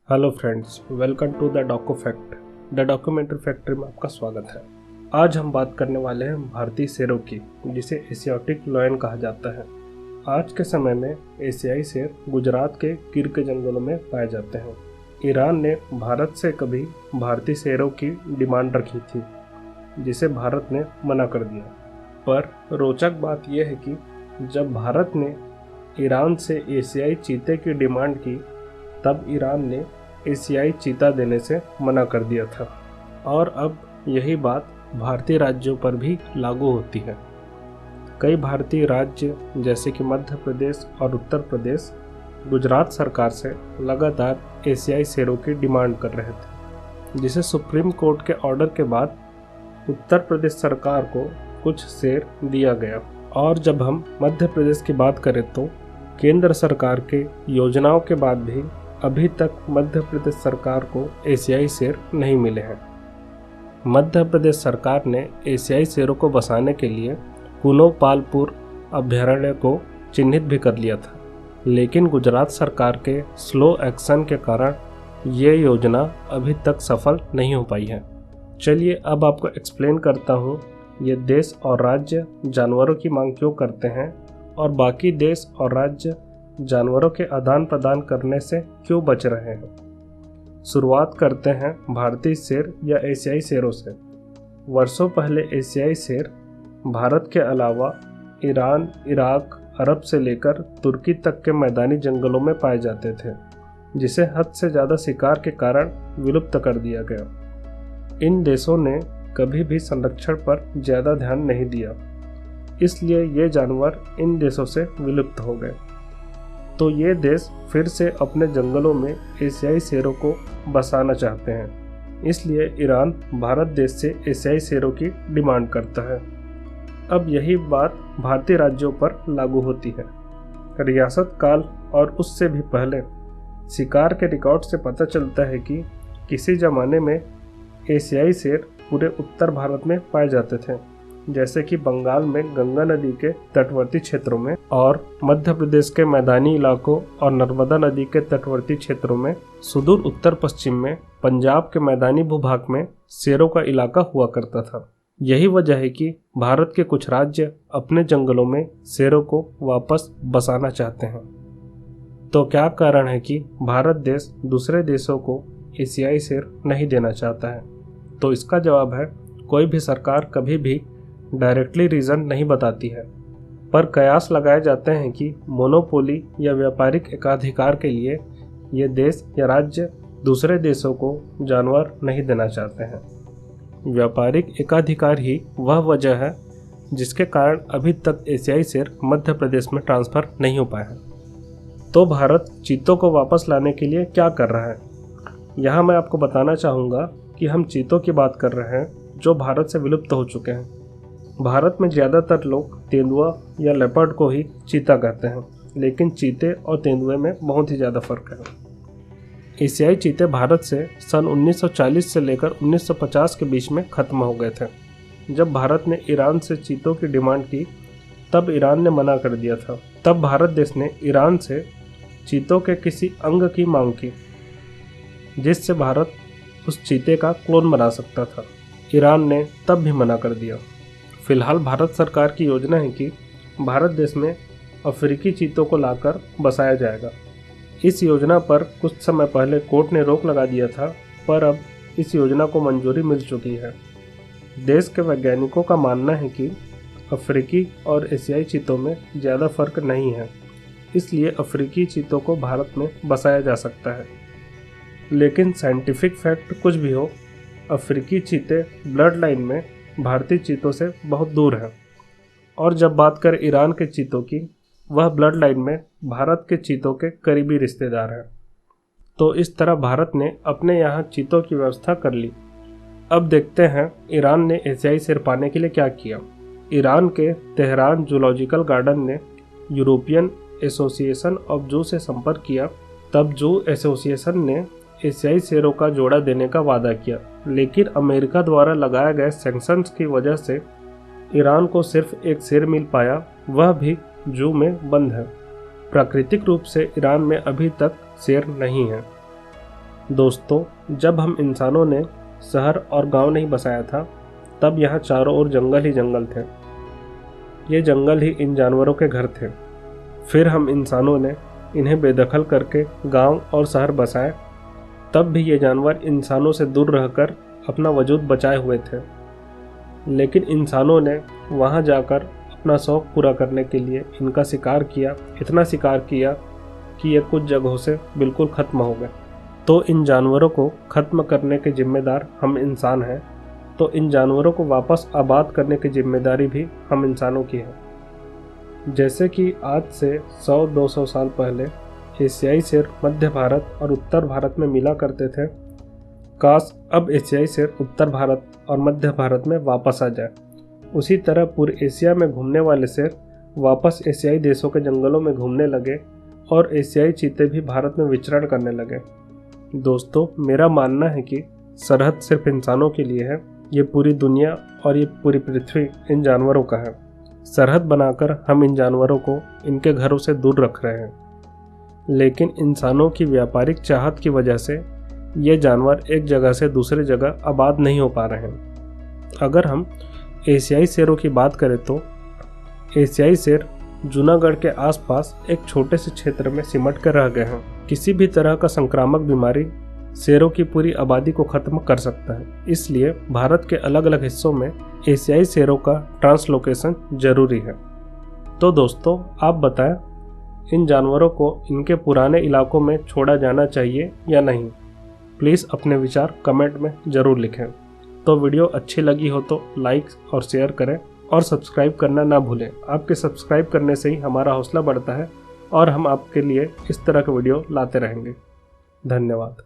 Hello friends, welcome to the doco fact. The documentary factory में आपका स्वागत है। आज हम बात करने वाले हैं भारतीय शेरों की, जिसे एशियाटिक लायन कहा जाता है। आज के समय में एशियाई शेर गुजरात के गिर के जंगलों में पाए जाते हैं। ईरान ने भारत से कभी भारतीय शेरों की डिमांड रखी थी, जिसे भारत ने मना कर दिया। पर रोचक बात यह है कि जब भारत ने ईरान से एशियाई चीते की डिमांड की, तब ईरान ने एशियाई चीता देने से मना कर दिया था। और अब यही बात भारतीय राज्यों पर भी लागू होती है। कई भारतीय राज्य जैसे कि मध्य प्रदेश और उत्तर प्रदेश गुजरात सरकार से लगातार एशियाई शेरों की डिमांड कर रहे थे, जिसे सुप्रीम कोर्ट के ऑर्डर के बाद उत्तर प्रदेश सरकार को कुछ शेर दिया गया। और जब हम मध्य प्रदेश की बात करें तो केंद्र सरकार के योजनाओं के बाद भी अभी तक मध्य प्रदेश सरकार को एशियाई शेर नहीं मिले हैं। मध्य प्रदेश सरकार ने एशियाई शेरों को बसाने के लिए कुनो पालपुर अभयारण्य को चिन्हित भी कर लिया था, लेकिन गुजरात सरकार के स्लो एक्शन के कारण ये योजना अभी तक सफल नहीं हो पाई है। चलिए अब आपको एक्सप्लेन करता हूँ ये देश और राज्य जानवरों की मांग क्यों करते हैं और बाकी देश और राज्य जानवरों के आदान प्रदान करने से क्यों बच रहे हैं। शुरुआत करते हैं भारतीय शेर या एशियाई शेरों से। वर्षों पहले एशियाई शेर भारत के अलावा ईरान, इराक, अरब से लेकर तुर्की तक के मैदानी जंगलों में पाए जाते थे, जिसे हद से ज़्यादा शिकार के कारण विलुप्त कर दिया गया। इन देशों ने कभी भी संरक्षण पर ज़्यादा ध्यान नहीं दिया, इसलिए ये जानवर इन देशों से विलुप्त हो गए। तो ये देश फिर से अपने जंगलों में एशियाई शेरों को बसाना चाहते हैं, इसलिए ईरान भारत देश से एशियाई शेरों की डिमांड करता है। अब यही बात भारतीय राज्यों पर लागू होती है। रियासत काल और उससे भी पहले शिकार के रिकॉर्ड से पता चलता है कि किसी ज़माने में एशियाई शेर पूरे उत्तर भारत में पाए जाते थे, जैसे कि बंगाल में गंगा नदी के तटवर्ती क्षेत्रों में और मध्य प्रदेश के मैदानी इलाकों और नर्मदा नदी के तटवर्ती क्षेत्रों में। सुदूर उत्तर पश्चिम में पंजाब के मैदानी भूभाग में शेरों का इलाका हुआ करता था। यही वजह है कि भारत के कुछ राज्य अपने जंगलों में शेरों को वापस बसाना चाहते हैं। तो क्या कारण है कि भारत देश दूसरे देशों को एशियाई शेर नहीं देना चाहता है? तो इसका जवाब है, कोई भी सरकार कभी भी डायरेक्टली रीज़न नहीं बताती है, पर कयास लगाए जाते हैं कि मोनोपोली या व्यापारिक एकाधिकार के लिए ये देश या राज्य दूसरे देशों को जानवर नहीं देना चाहते हैं। व्यापारिक एकाधिकार ही वह वजह है जिसके कारण अभी तक एशियाई शेर मध्य प्रदेश में ट्रांसफ़र नहीं हो पाया है। तो भारत चीतों को वापस लाने के लिए क्या कर रहा है? यहाँ मैं आपको बताना चाहूँगा कि हम चीतों की बात कर रहे हैं जो भारत से विलुप्त हो चुके हैं। भारत में ज़्यादातर लोग तेंदुआ या लेपर्ड को ही चीता कहते हैं, लेकिन चीते और तेंदुए में बहुत ही ज़्यादा फर्क है। एशियाई चीते भारत से सन 1940 से लेकर 1950 के बीच में ख़त्म हो गए थे। जब भारत ने ईरान से चीतों की डिमांड की, तब ईरान ने मना कर दिया था। तब भारत देश ने ईरान से चीतों के किसी अंग की मांग की, जिससे भारत उस चीते का क्लोन बना सकता था। ईरान ने तब भी मना कर दिया। फिलहाल भारत सरकार की योजना है कि भारत देश में अफ्रीकी चीतों को लाकर बसाया जाएगा। इस योजना पर कुछ समय पहले कोर्ट ने रोक लगा दिया था, पर अब इस योजना को मंजूरी मिल चुकी है। देश के वैज्ञानिकों का मानना है कि अफ्रीकी और एशियाई चीतों में ज़्यादा फर्क नहीं है, इसलिए अफ्रीकी चीतों को भारत में बसाया जा सकता है। लेकिन साइंटिफिक फैक्ट कुछ भी हो, अफ्रीकी चीते ब्लड लाइन में भारतीय चीतों से बहुत दूर है। और जब बात करें ईरान के चीतों की, वह ब्लड लाइन में भारत के चीतों के करीबी रिश्तेदार हैं। तो इस तरह भारत ने अपने यहाँ चीतों की व्यवस्था कर ली। अब देखते हैं ईरान ने एशियाई शेर पाने के लिए क्या किया। ईरान के तेहरान जूलॉजिकल गार्डन ने यूरोपियन एसोसिएशन ऑफ जू से संपर्क किया। तब जू एसोसिएशन ने एशियाई शेरों का जोड़ा देने का वादा किया, लेकिन अमेरिका द्वारा लगाए गए सैंक्शंस की वजह से ईरान को सिर्फ एक शेर मिल पाया, वह भी जू में बंद है। प्राकृतिक रूप से ईरान में अभी तक शेर नहीं है। दोस्तों, जब हम इंसानों ने शहर और गांव नहीं बसाया था, तब यहाँ चारों ओर जंगल ही जंगल थे। ये जंगल ही इन जानवरों के घर थे। फिर हम इंसानों ने इन्हें बेदखल करके गांव और शहर बसाए, तब भी ये जानवर इंसानों से दूर रहकर अपना वजूद बचाए हुए थे। लेकिन इंसानों ने वहाँ जाकर अपना शौक़ पूरा करने के लिए इनका शिकार किया, इतना शिकार किया कि ये कुछ जगहों से बिल्कुल ख़त्म हो गए। तो इन जानवरों को ख़त्म करने के जिम्मेदार हम इंसान हैं, तो इन जानवरों को वापस आबाद करने की जिम्मेदारी भी हम इंसानों की है। जैसे कि आज से 100-200 साल पहले एशियाई शेर मध्य भारत और उत्तर भारत में मिला करते थे, काश अब एशियाई शेर उत्तर भारत और मध्य भारत में वापस आ जाए। उसी तरह पूरे एशिया में घूमने वाले शेर वापस एशियाई देशों के जंगलों में घूमने लगे और एशियाई चीते भी भारत में विचरण करने लगे। दोस्तों, मेरा मानना है कि सरहद सिर्फ इंसानों के लिए है। ये पूरी दुनिया और ये पूरी पृथ्वी इन जानवरों का है। सरहद बनाकर हम इन जानवरों को इनके घरों से दूर रख रहे हैं, लेकिन इंसानों की व्यापारिक चाहत की वजह से ये जानवर एक जगह से दूसरे जगह आबाद नहीं हो पा रहे हैं। अगर हम एशियाई शेरों की बात करें तो एशियाई शेर जूनागढ़ के आसपास एक छोटे से क्षेत्र में सिमट कर रह गए हैं। किसी भी तरह का संक्रामक बीमारी शेरों की पूरी आबादी को खत्म कर सकता है। इसलिए भारत के अलग अलग हिस्सों में एशियाई शेरों का ट्रांसलोकेशन जरूरी है। तो दोस्तों, आप बताएं, इन जानवरों को इनके पुराने इलाकों में छोड़ा जाना चाहिए या नहीं? प्लीज़ अपने विचार कमेंट में ज़रूर लिखें। तो वीडियो अच्छी लगी हो तो लाइक और शेयर करें और सब्सक्राइब करना ना भूलें। आपके सब्सक्राइब करने से ही हमारा हौसला बढ़ता है और हम आपके लिए इस तरह के वीडियो लाते रहेंगे। धन्यवाद।